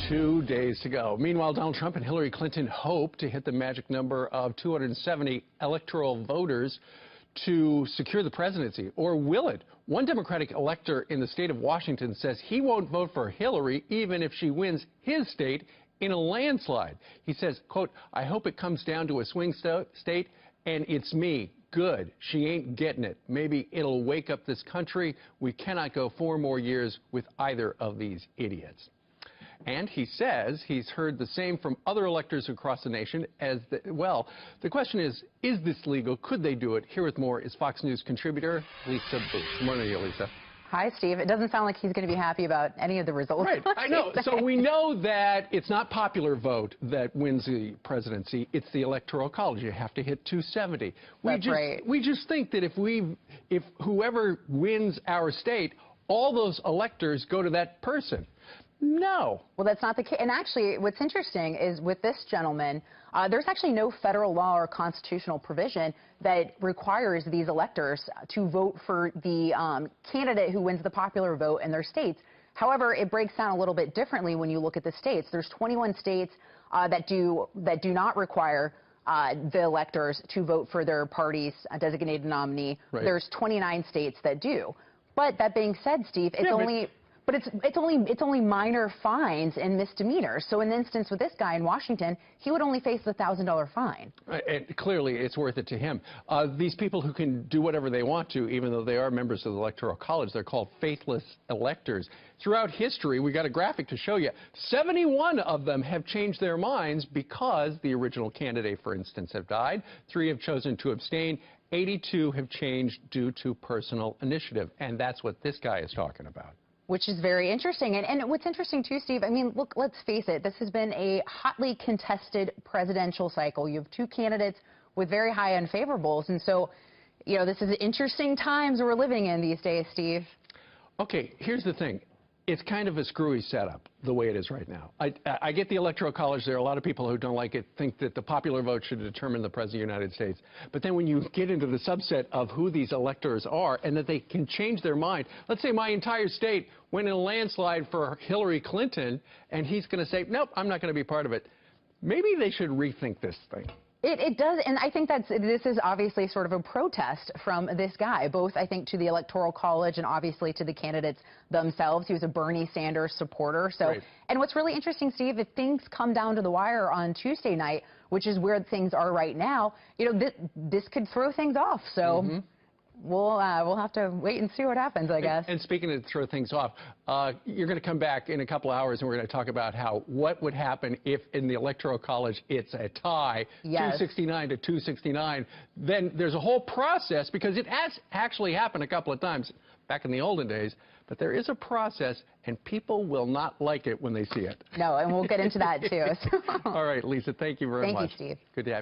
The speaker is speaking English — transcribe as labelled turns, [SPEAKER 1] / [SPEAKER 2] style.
[SPEAKER 1] 2 days to go. Meanwhile, Donald Trump and Hillary Clinton hope to hit the magic number of 270 electoral voters to secure the presidency. Or will it? One Democratic elector in the state of Washington says he won't vote for Hillary even if she wins his state in a landslide. He says, quote, "I hope it comes down to a swing state and it's me. Good. She ain't getting it. Maybe it'll wake up this country. We cannot go 4 more years with either of these idiots." And he says he's heard the same from other electors across the nation as well. The question is this legal? Could they do it? Here with more is Fox News contributor Lisa Boothe. Good morning to you, Lisa.
[SPEAKER 2] Hi, Steve. It doesn't sound like he's going to be happy about any of the results.
[SPEAKER 1] Right, I know. So we know that it's not popular vote that wins the presidency. It's the Electoral College. You have to hit 270.
[SPEAKER 2] That's right.
[SPEAKER 1] We just think that if whoever wins our state, all those electors go to that person. No.
[SPEAKER 2] Well, that's not the case. And actually, what's interesting is with this gentleman, there's actually no federal law or constitutional provision that requires these electors to vote for the candidate who wins the popular vote in their states. However, it breaks down a little bit differently when you look at the states. There's 21 states that do not require the electors to vote for their party's designated nominee.
[SPEAKER 1] Right.
[SPEAKER 2] There's 29 states that do. But that being said, Steve, it's it's only minor fines and misdemeanors. So in the instance with this guy in Washington, he would only face the $1,000 fine.
[SPEAKER 1] And clearly, it's worth it to him. These people who can do whatever they want to, even though they are members of the Electoral College, they're called faithless electors. Throughout history, we got a graphic to show you. 71 of them have changed their minds because the original candidate, for instance, have died. 3 have chosen to abstain. 82 have changed due to personal initiative. And that's what this guy is talking about.
[SPEAKER 2] Which is very interesting. And what's interesting, too, Steve, I mean, look, let's face it, this has been a hotly contested presidential cycle. You have 2 candidates with very high unfavorables. And so, you know, this is interesting times we're living in these days, Steve. Okay,
[SPEAKER 1] here's the thing. It's kind of a screwy setup, the way it is right now. I get the Electoral College. There are a lot of people who don't like it, think that the popular vote should determine the President of the United States. But then when you get into the subset of who these electors are and that they can change their mind, let's say my entire state went in a landslide for Hillary Clinton, and he's going to say, nope, I'm not going to be part of it. Maybe they should rethink this thing.
[SPEAKER 2] It does, and I think this is obviously sort of a protest from this guy, both, I think, to the Electoral College and obviously to the candidates themselves. He was a Bernie Sanders supporter. So, right. And what's really interesting, Steve, if things come down to the wire on Tuesday night, which is where things are right now, you know, this could throw things off. So. Mm-hmm. We'll have to wait and see what happens, I guess. And
[SPEAKER 1] speaking of throw things off, you're going to come back in a couple of hours, and we're going to talk about what would happen if in the Electoral College it's a tie, yes. 269 to 269. Then there's a whole process, because it has actually happened a couple of times back in the olden days, but there is a process, and people will not like it when they see it.
[SPEAKER 2] No, and we'll get into that, too.
[SPEAKER 1] All right, Lisa, thank you very much.
[SPEAKER 2] Thank you, Steve.
[SPEAKER 1] Good to have you.